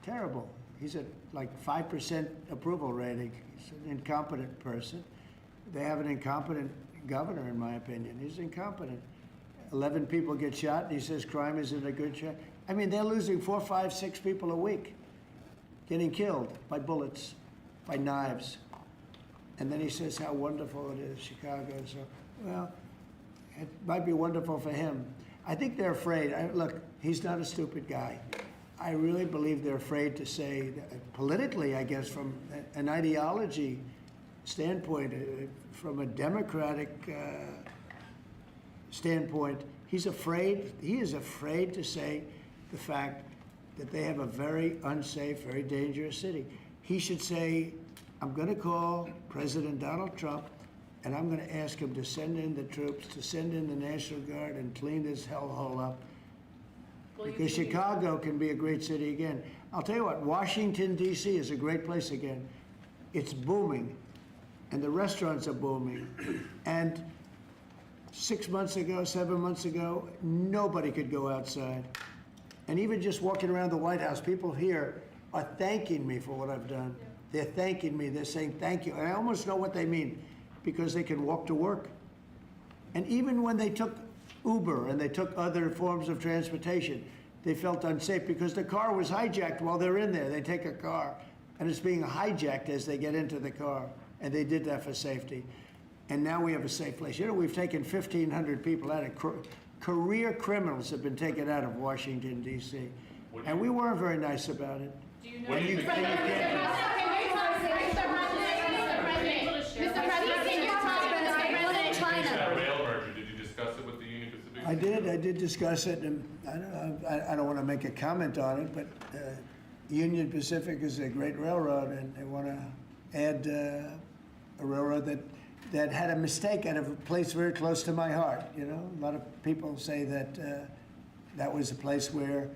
Terrible. He's at like 5% approval rating. He's an incompetent person. They have an incompetent governor, in my opinion. He's incompetent. 11 people get shot, and he says crime isn't a good shot. I mean, they're losing 4, 5, 6 people a week, getting killed by bullets, by knives. And then he says how wonderful it is, Chicago. So, well, it might be wonderful for him. I think they're afraid. Look, he's not a stupid guy. I really believe they're afraid to say, politically, I guess, from an ideology standpoint, from a democratic standpoint, he is afraid to say the fact that they have a very unsafe, very dangerous city. He should say, I'm going to call President Donald Trump and I'm going to ask him to send in the troops, to send in the National Guard and clean this hellhole up. Because Chicago can be a great city again. I'll tell you what, Washington, D.C. is a great place again. It's booming, and the restaurants are booming. And 6 months ago, 7 months ago, nobody could go outside. And even just walking around the White House, people here are thanking me for what I've done. They're thanking me. They're saying thank you. And I almost know what they mean, because they can walk to work. And even when they took Uber and they took other forms of transportation, they felt unsafe because the car was hijacked while they're in there. They take a car, and it's being hijacked as they get into the car. And they did that for safety. And now we have a safe place. You know, we've taken 1,500 people out of career criminals have been taken out of Washington, D.C. And we weren't very nice about it. Do you know? What do you think? That rail merger, did you discuss it with the Union Pacific? I did discuss it, and I don't want to make a comment on it, but Union Pacific is a great railroad, and they want to add a railroad that had a mistake at a place very close to my heart. You know, a lot of people say that that was a place where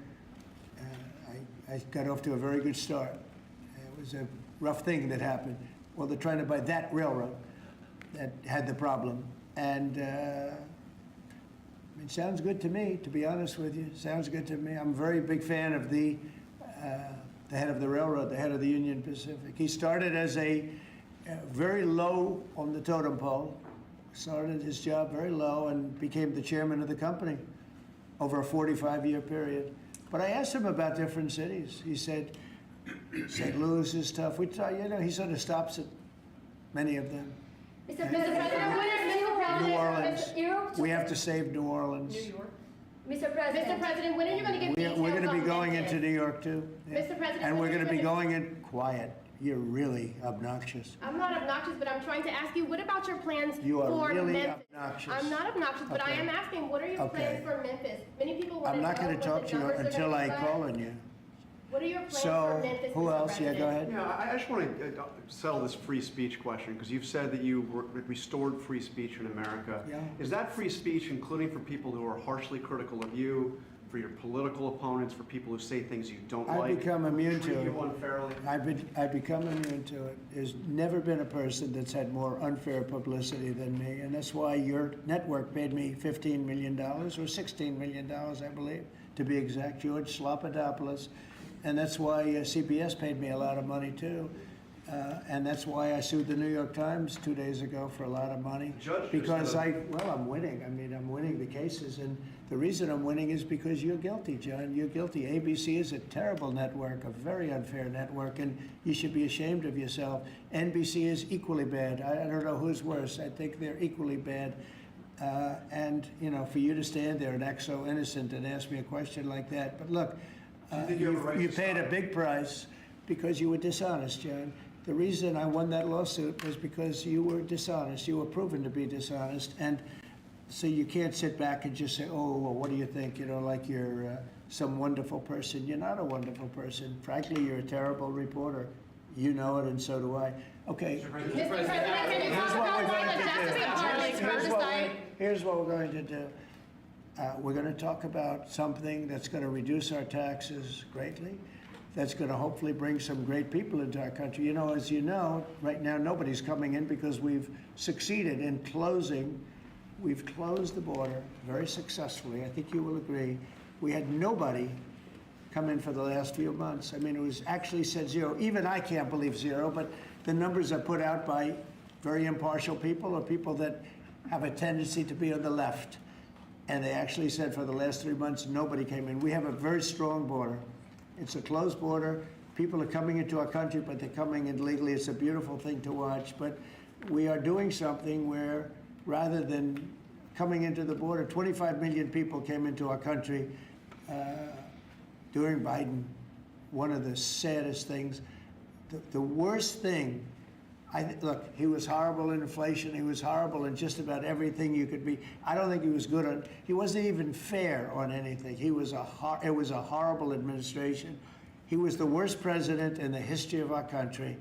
I got off to a very good start. It was a rough thing that happened. Well, they're trying to buy that railroad that had the problem. And it sounds good to me, to be honest with you. Sounds good to me. I'm a very big fan of the head of the railroad, the head of the Union Pacific. He started as a very low on the totem pole, started his job very low and became the chairman of the company over a 45-year period. But I asked him about different cities. He said, St. Louis is tough. He sort of stops at many of them. Mr. President, New Orleans. We have to save New Orleans. New York. Mr. President, when are you going to get details We're going to be on going Memphis? into New York too. Yeah. Mr. President, And when we're are you going to be gonna- going in quiet. You're really obnoxious. I'm not obnoxious, but I'm trying to ask you, what about your plans You are for really Memphis? obnoxious. I'm not obnoxious, but I Okay. am asking, what are your Okay. plans for Memphis? Many people want to I'm know not going what to the talk to you numbers are until gonna I be like. call on you. What are your plans for So, Memphis, who Mr. else? Yeah, go President? ahead. Yeah, I just want to settle this free speech question, because you've said that you restored free speech in America. Yeah. Is that free speech including for people who are harshly critical of you, for your political opponents, for people who say things you don't like? I've become immune to treat you it. unfairly? I've become immune to it. There's never been a person that's had more unfair publicity than me, and that's why your network paid me $15 million, or $16 million, I believe, to be exact, George Slopadopoulos. And that's why CBS paid me a lot of money, too. And that's why I sued the New York Times 2 days ago for a lot of money. Judge, Because I'm winning. I mean, I'm winning the cases. And the reason I'm winning is because you're guilty, John. You're guilty. ABC is a terrible network, a very unfair network, and you should be ashamed of yourself. NBC is equally bad. I don't know who's worse. I think they're equally bad. And, for you to stand there and act so innocent and ask me a question like that. But look, you paid a big price because you were dishonest, John. The reason I won that lawsuit was because you were dishonest. You were proven to be dishonest. And so you can't sit back and just say, oh, well, what do you think? Like you're some wonderful person. You're not a wonderful person. Frankly, you're a terrible reporter. You know it, and so do I. Okay. Mr. President, can you talk about why the Justice Department decided? Here's what we're going to do. We're going to talk about something that's going to reduce our taxes greatly, that's going to hopefully bring some great people into our country. As you know, right now nobody's coming in because we've succeeded in closing. We've closed the border very successfully. I think you will agree. We had nobody come in for the last few months. I mean, it was actually said zero. Even I can't believe zero, but the numbers are put out by very impartial people or people that have a tendency to be on the left. And they actually said for the last 3 months, nobody came in. We have a very strong border. It's a closed border. People are coming into our country, but they're coming in legally. It's a beautiful thing to watch. But we are doing something where rather than coming into the border, 25 million people came into our country during Biden. One of the saddest things, the worst thing, look, he was horrible in inflation. He was horrible in just about everything you could be. I don't think he was good on, he wasn't even fair on anything. It was a horrible administration. He was the worst president in the history of our country,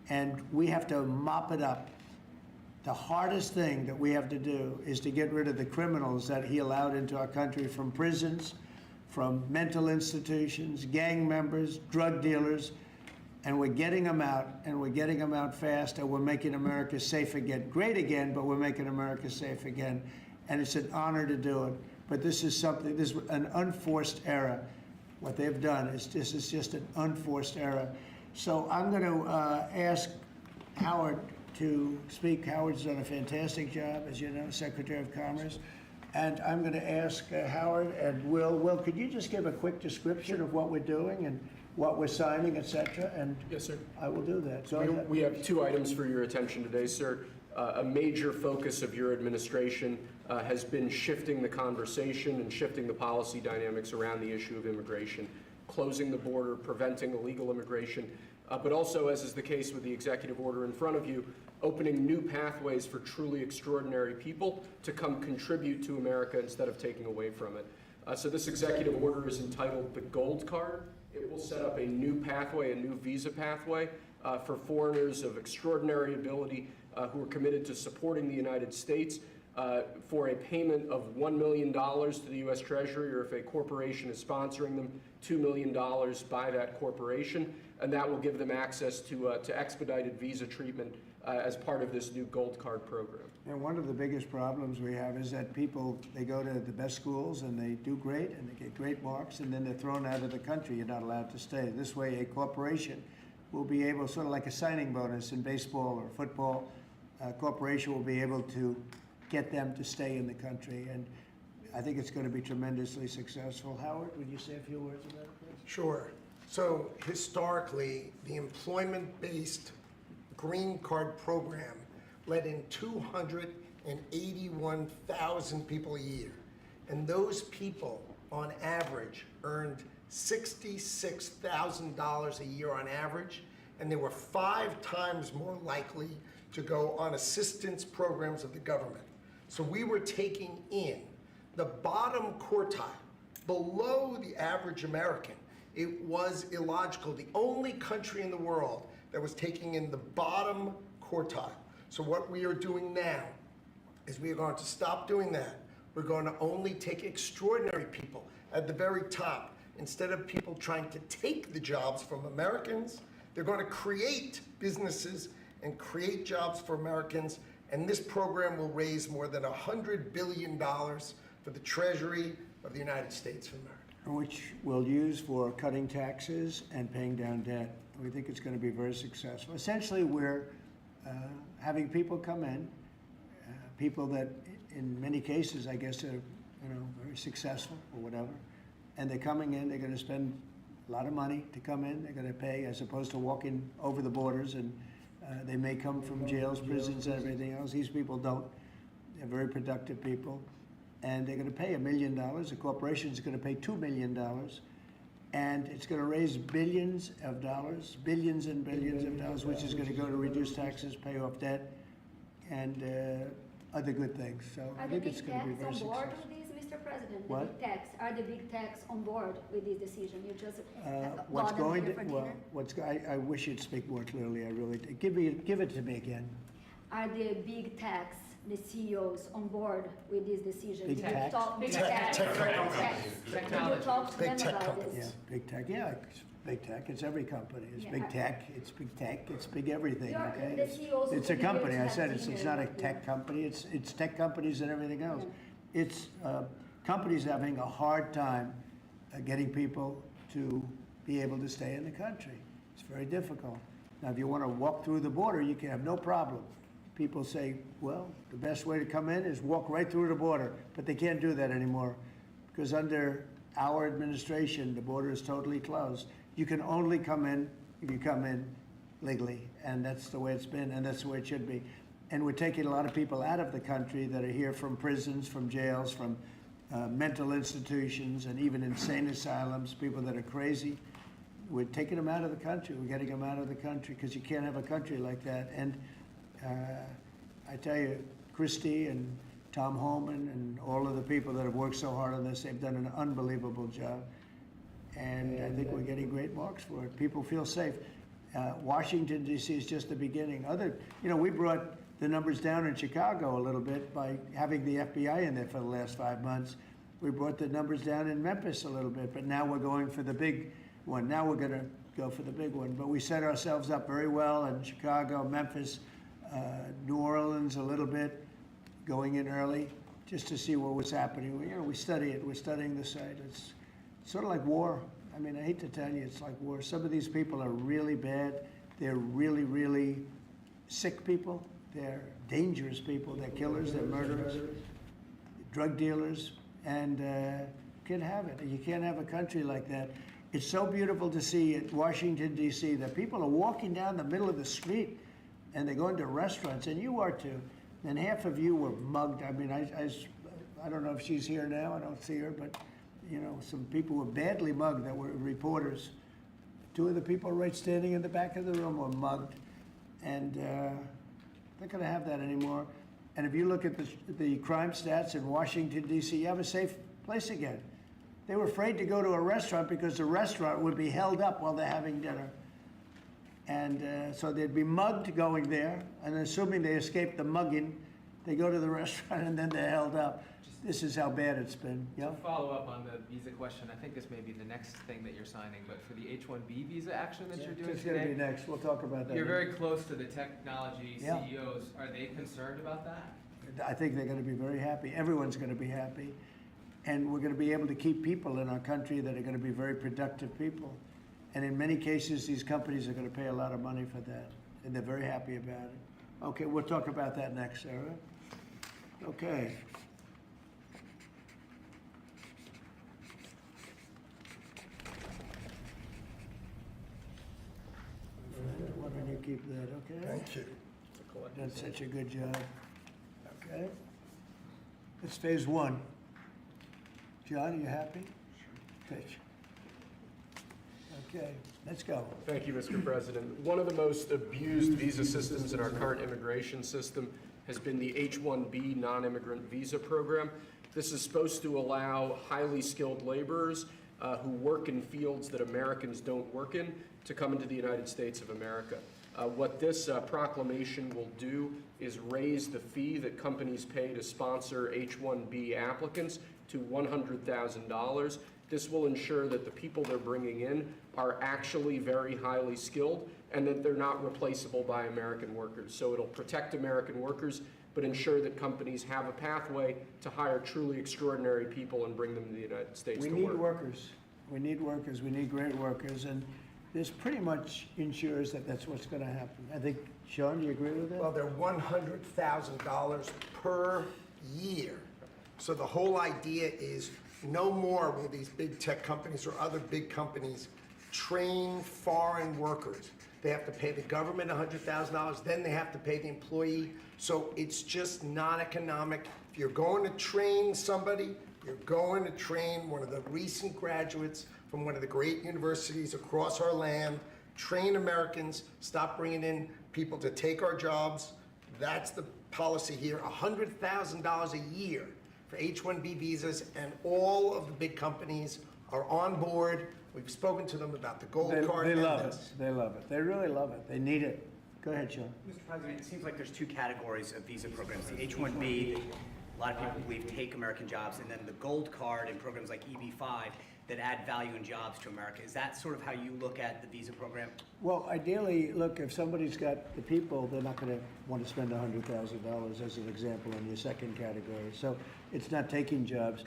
and we have to mop it up. The hardest thing that we have to do is to get rid of the criminals that he allowed into our country from prisons, from mental institutions, gang members, drug dealers, and we're getting them out, and we're getting them out fast, and we're making America safe again. Great again, but we're making America safe again, and it's an honor to do it. But this is an unforced error. What they've done is this is just an unforced error. So I'm going to ask Howard to speak. Howard's done a fantastic job, as you know, Secretary of Commerce. And I'm going to ask Howard and Will. Will, could you just give a quick description of what we're doing and what we're signing, et cetera? And yes, sir. I will do that. Go ahead. We have 2 items for your attention today, sir. A major focus of your administration has been shifting the conversation and shifting the policy dynamics around the issue of immigration, closing the border, preventing illegal immigration, but also, as is the case with the executive order in front of you, opening new pathways for truly extraordinary people to come contribute to America instead of taking away from it. So this executive order is entitled the Gold Card. It will set up a new pathway, a new visa pathway for foreigners of extraordinary ability who are committed to supporting the United States, for a payment of $1 million to the U.S. Treasury, or if a corporation is sponsoring them, $2 million by that corporation, and that will give them access to expedited visa treatment as part of this new Gold Card program. And one of the biggest problems we have is that people, they go to the best schools and they do great and they get great marks, and then they're thrown out of the country. You're not allowed to stay. This way, a corporation will be able, sort of like a signing bonus in baseball or football, a corporation will be able to get them to stay in the country. And I think it's going to be tremendously successful. Howard, would you say a few words about it, please? Sure. So historically, the employment-based Green Card program let in 281,000 people a year. And those people, on average, earned $66,000 a year on average, and they were 5 times more likely to go on assistance programs of the government. So we were taking in the bottom quartile, below the average American. It was illogical. The only country in the world that was taking in the bottom quartile. So what we are doing now is we are going to stop doing that. We're going to only take extraordinary people at the very top. Instead of people trying to take the jobs from Americans, they're going to create businesses and create jobs for Americans. And this program will raise more than $100 billion for the Treasury of the United States of America. Which we'll use for cutting taxes and paying down debt. We think it's going to be very successful. Essentially, we're having people come in, people that in many cases, I guess, are very successful or whatever, and they're coming in, they're going to spend a lot of money to come in, they're going to pay as opposed to walking over the borders, and they may come from jails, prisons, and everything else. These people don't. They're very productive people. And they're going to pay $1 million. The corporation is going to pay $2 million. And it's going to raise billions of dollars, billions and billions of dollars, which is going to go to reduce taxes, pay off debt, and other good things. So I think it's going to be very successful. Are the big techs on board with this, Mr. President? What? The big techs, are the big techs on board with this decision? You just What's brought them going here to, for well, dinner? I wish you'd speak more clearly. I really do. Give it to me again. Are the big techs, the CEOs, on board with this decision? Big Did you techs? talk- Big Big techs. techs. Technology. Did you talk to them about this? Yeah, big tech. Yeah, it's big tech. It's every company. It's Yeah. big tech. It's big tech. It's big everything. You're- Okay. the CEOs It's a will be here company. to I have said it's dinner not a with tech you. company. It's tech companies and everything else. It's companies having a hard time getting people to be able to stay in the country. It's very difficult. Now, if you want to walk through the border, you can have no problem. People say, well, the best way to come in is walk right through the border, but they can't do that anymore because under our administration, the border is totally closed. You can only come in if you come in legally, and that's the way it's been, and that's the way it should be. And we're taking a lot of people out of the country that are here from prisons, from jails, from mental institutions, and even insane asylums, people that are crazy. We're taking them out of the country. We're getting them out of the country because you can't have a country like that. And I tell you, Christie and Tom Holman and all of the people that have worked so hard on this, they've done an unbelievable job. And I think we're getting great marks for it. People feel safe. Washington, D.C. is just the beginning. We brought the numbers down in Chicago a little bit by having the FBI in there for the last 5 months. We brought the numbers down in Memphis a little bit, but now we're going for the big one. Now we're going to go for the big one. But we set ourselves up very well in Chicago, Memphis, New Orleans a little bit, going in early just to see what was happening. We study it. We're studying the site. It's sort of like war. I mean, I hate to tell you, it's like war. Some of these people are really bad. They're really, really sick people. They're dangerous people. They're killers. They're murderers, drug dealers, and you can't have it. You can't have a country like that. It's so beautiful to see at Washington, D.C., that people are walking down the middle of the street and they're going to restaurants, and you are too. And half of you were mugged. I mean, I don't know if she's here now. I don't see her, but some people were badly mugged that were reporters. 2 of the people right standing in the back of the room were mugged, and they're not going to have that anymore. And if you look at the crime stats in Washington, D.C., you have a safe place again. They were afraid to go to a restaurant because the restaurant would be held up while they're having dinner. And so they'd be mugged going there, and assuming they escaped the mugging, They go to the restaurant and then they're held up. This is how bad it's been. Yeah. To follow up on the visa question, I think this may be the next thing that you're signing, but for the H-1B visa action that you're doing It's going to be today, next. We'll talk about that. you're very close to the technology Yeah. CEOs. Are they concerned about that? I think they're going to be very happy. Everyone's going to be happy. And we're going to be able to keep people in our country that are going to be very productive people. And in many cases, these companies are going to pay a lot of money for that. And they're very happy about it. Okay, we'll talk about that next, Sarah. Okay. Why don't you keep that, okay? Thank you. Done such a good job. Okay. It's phase one. John, are you happy? Good. Okay, let's go. Thank you, Mr. President. One of the most abused visa systems in our current immigration system has been the H-1B non-immigrant visa program. This is supposed to allow highly skilled laborers who work in fields that Americans don't work in to come into the United States of America. What this proclamation will do is raise the fee that companies pay to sponsor H-1B applicants to $100,000. This will ensure that the people they're bringing in are actually very highly skilled and that they're not replaceable by American workers. So it'll protect American workers, but ensure that companies have a pathway to hire truly extraordinary people and bring them to the United States We to need work. workers. We need workers. We need great workers. And this pretty much ensures that that's what's going to happen. I think, Sean, do you agree with that? Well, they're $100,000 per year. So the whole idea is no more will these big tech companies or other big companies train foreign workers. They have to pay the government $100,000, then they have to pay the employee. So it's just not economic. If you're going to train somebody, you're going to train one of the recent graduates from one of the great universities across our land, train Americans, stop bringing in people to take our jobs. That's the policy here, $100,000 a year for H-1B visas, and all of the big companies are on board. We've spoken to them about the gold card. They and love it. this. They love it. They really love it. They need it. Go ahead, Sean. Mr. President, it seems like there's two categories of visa programs. The H-1B, that a lot of people believe take American jobs, and then the gold card and programs like EB-5 that add value and jobs to America. Is that sort of how you look at the visa program? Well, ideally, look, if somebody's got the people, they're not going to want to spend $100,000 as an example in your second category. So it's not taking jobs.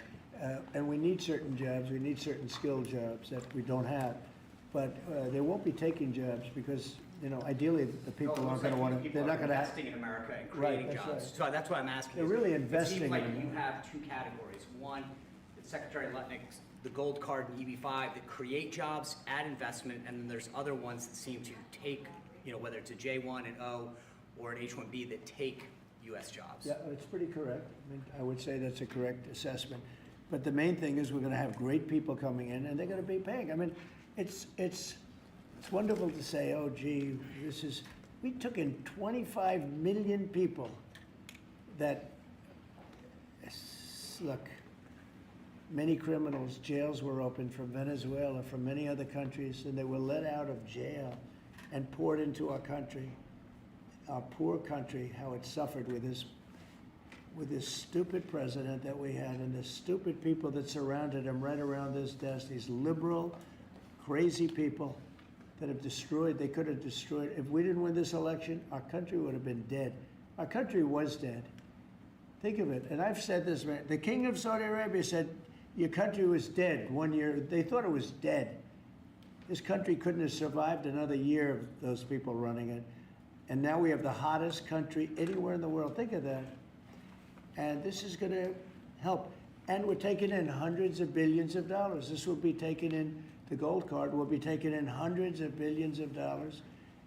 And we need certain jobs. We need certain skilled jobs that we don't have. But they won't be taking jobs because, you know, ideally the people aren't going to want to, they're not going to investing in America and creating Right, that's jobs. right. So that's why I'm asking. They're is really it investing seems like in you America. have two categories. One, Secretary Lutnick's, the gold card and EB-5 that create jobs, add investment, and then there's other ones that seem to take, you know, whether it's a J1 and O or an H-1B that take U.S. jobs. Yeah, it's pretty correct. I mean, I would say that's a correct assessment. But the main thing is we're going to have great people coming in, and they're going to be paying. I mean, it's wonderful to say, oh, gee, we took in 25 million people that, look, many criminals, jails were opened from Venezuela, from many other countries, and they were let out of jail and poured into our country, our poor country, how it suffered with this stupid president that we had and the stupid people that surrounded him right around this desk, these liberal, crazy people that have destroyed, they could have destroyed. If we didn't win this election, our country would have been dead. Our country was dead. Think of it. And I've said this, man. The king of Saudi Arabia said, your country was dead 1 year. They thought it was dead. This country couldn't have survived another year of those people running it. And now we have the hottest country anywhere in the world. Think of that. And this is going to help. And we're taking in hundreds of billions of dollars. This will be taken in, the gold card will be taken in hundreds of billions of dollars.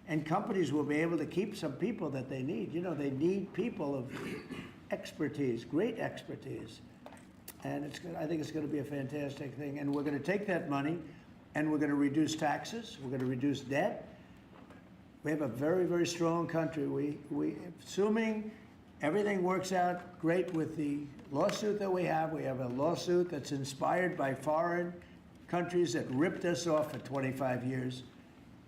And companies will be able to keep some people that they need. You know, they need people of expertise, great expertise. And I think it's going to be a fantastic thing. And we're going to take that money and we're going to reduce taxes. We're going to reduce debt. We have a very, very strong country. We assuming everything works out great with the lawsuit that we have a lawsuit that's inspired by foreign countries that ripped us off for 25 years.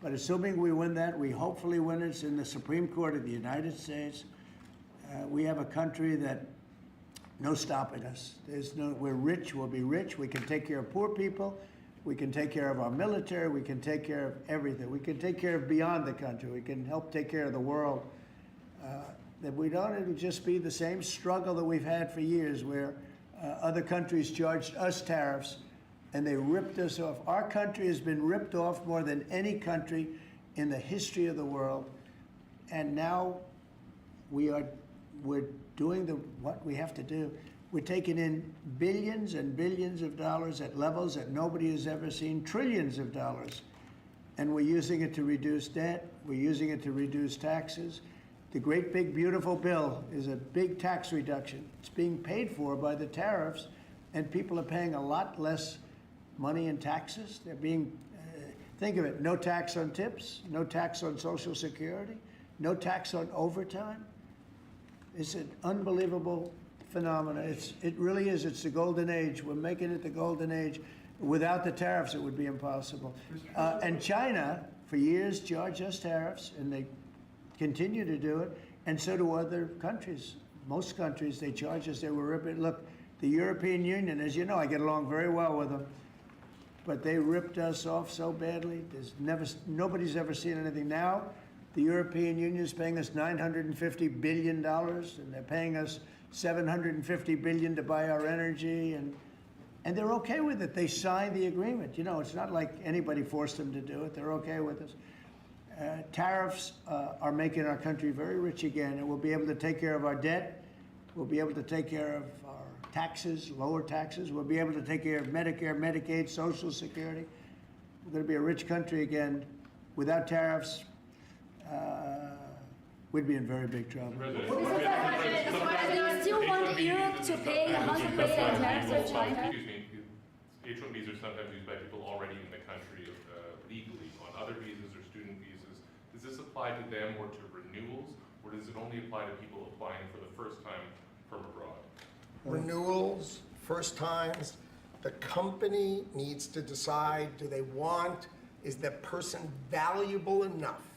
But assuming we win that, we hopefully win it in the Supreme Court of the United States. We have a country that no stopping us. We're rich, we'll be rich, we can take care of poor people, we can take care of our military, we can take care of everything. We can take care of beyond the country, we can help take care of the world. That we don't, it'll just be the same struggle that we've had for years where other countries charged us tariffs and they ripped us off. Our country has been ripped off more than any country in the history of the world. And now we're doing what we have to do. We're taking in billions and billions of dollars at levels that nobody has ever seen, trillions of dollars. And we're using it to reduce debt, we're using it to reduce taxes. The great big beautiful bill is a big tax reduction. It's being paid for by the tariffs, and people are paying a lot less money in taxes. They're being, think of it, no tax on tips, no tax on Social Security, no tax on overtime. It's an unbelievable phenomenon. It really is. It's the golden age. We're making it the golden age. Without the tariffs, it would be impossible. And China, for years, charged us tariffs, and they continue to do it, and so do other countries. Most countries, they charge us. They were ripping. Look, the European Union, as you know, I get along very well with them, but they ripped us off so badly. Nobody's ever seen anything. Now, the European Union is paying us $950 billion, and they're paying us $750 billion to buy our energy, and they're okay with it. They signed the agreement. You know, it's not like anybody forced them to do it. They're okay with us. Tariffs are making our country very rich again, and we'll be able to take care of our debt. We'll be able to take care of our taxes, lower taxes. We'll be able to take care of Medicare, Medicaid, Social Security. We're going to be a rich country again. Without tariffs, we'd be in very big trouble. Do you still want Europe to pay 100% tariffs to China? Excuse me. H-1Bs are sometimes used by people already in the country legally on other visas or student visas. Does this apply to them or to renewals, or does it only apply to people applying for the first time from abroad? Renewals, first times, the company needs to decide, do they want, is that person valuable enough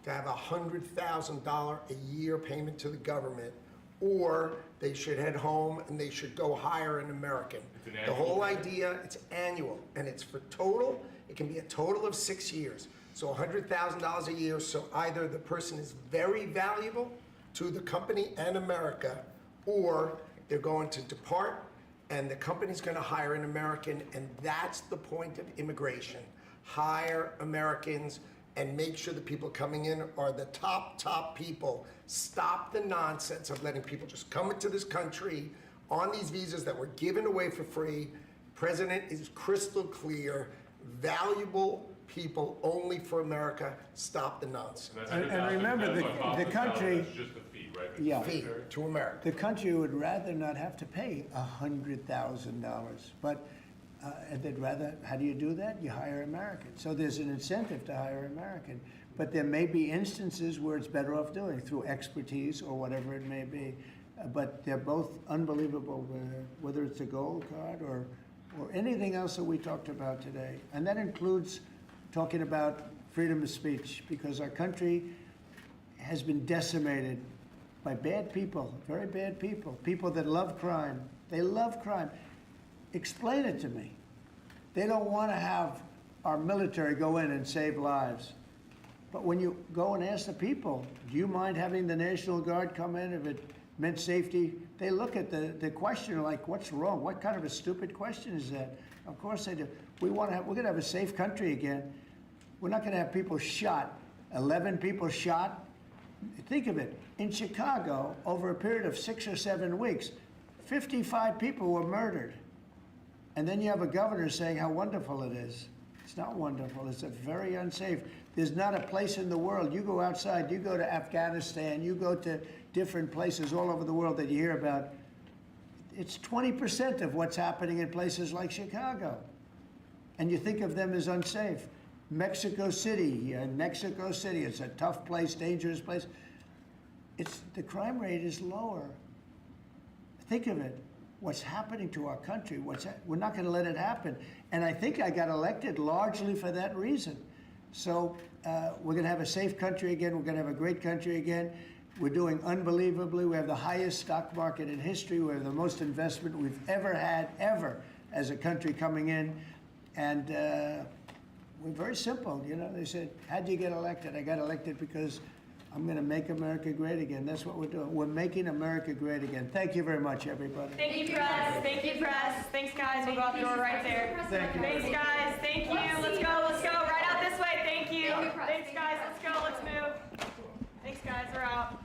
to have $100,000 a year payment to the government, or they should head home and they should go hire an American. The whole idea, it's annual, and it's for total, it can be a total of 6 years. So $100,000 a year, so either the person is very valuable to the company and America, or they're going to depart and the company's going to hire an American, and that's the point of immigration. Hire Americans and make sure the people coming in are the top people. Stop the nonsense of letting people just come into this country on these visas that were given away for free. President is crystal clear, valuable people only for America. Stop the nonsense. And remember, the country, It's just a fee, right? yeah, Fee to America. the country would rather not have to pay $100,000, but and they'd rather, how do you do that? You hire Americans. So there's an incentive to hire American. But there may be instances where it's better off doing it through expertise or whatever it may be. But they're both unbelievable, whether it's a gold card or anything else that we talked about today. And that includes talking about freedom of speech, because our country has been decimated by bad people, very bad people, people that love crime. They love crime. Explain it to me. They don't want to have our military go in and save lives. But when you go and ask the people, do you mind having the National Guard come in if it meant safety? They look at the question like, what's wrong? What kind of a stupid question is that? Of course they do. We're going to have a safe country again. We're not going to have people shot, 11 people shot. Think of it. In Chicago, over a period of 6 or 7 weeks, 55 people were murdered. And then you have a governor saying how wonderful it is. It's not wonderful. It's very unsafe. There's not a place in the world. You go outside, you go to Afghanistan, you go to different places all over the world that you hear about. It's 20% of what's happening in places like Chicago. And you think of them as unsafe. Mexico City, it's a tough place, dangerous place. The crime rate is lower. Think of it. What's happening to our country, we're not going to let it happen. And I think I got elected largely for that reason. So we're going to have a safe country again. We're going to have a great country again. We're doing unbelievably. We have the highest stock market in history. We have the most investment we've ever had, ever, as a country coming in. And we're very simple. You know, they said, how'd you get elected? I got elected because I'm going to make America great again. That's what we're doing. We're making America great again. Thank you very much, everybody. Thank you, press. Thank you, press. Thanks, guys. We'll go out the door right there. Thank you. Thanks, guys. Thank you. Let's go. Let's go. Right out this way. Thank you. Thanks, guys. Let's go. Let's move. Thanks, guys. We're out.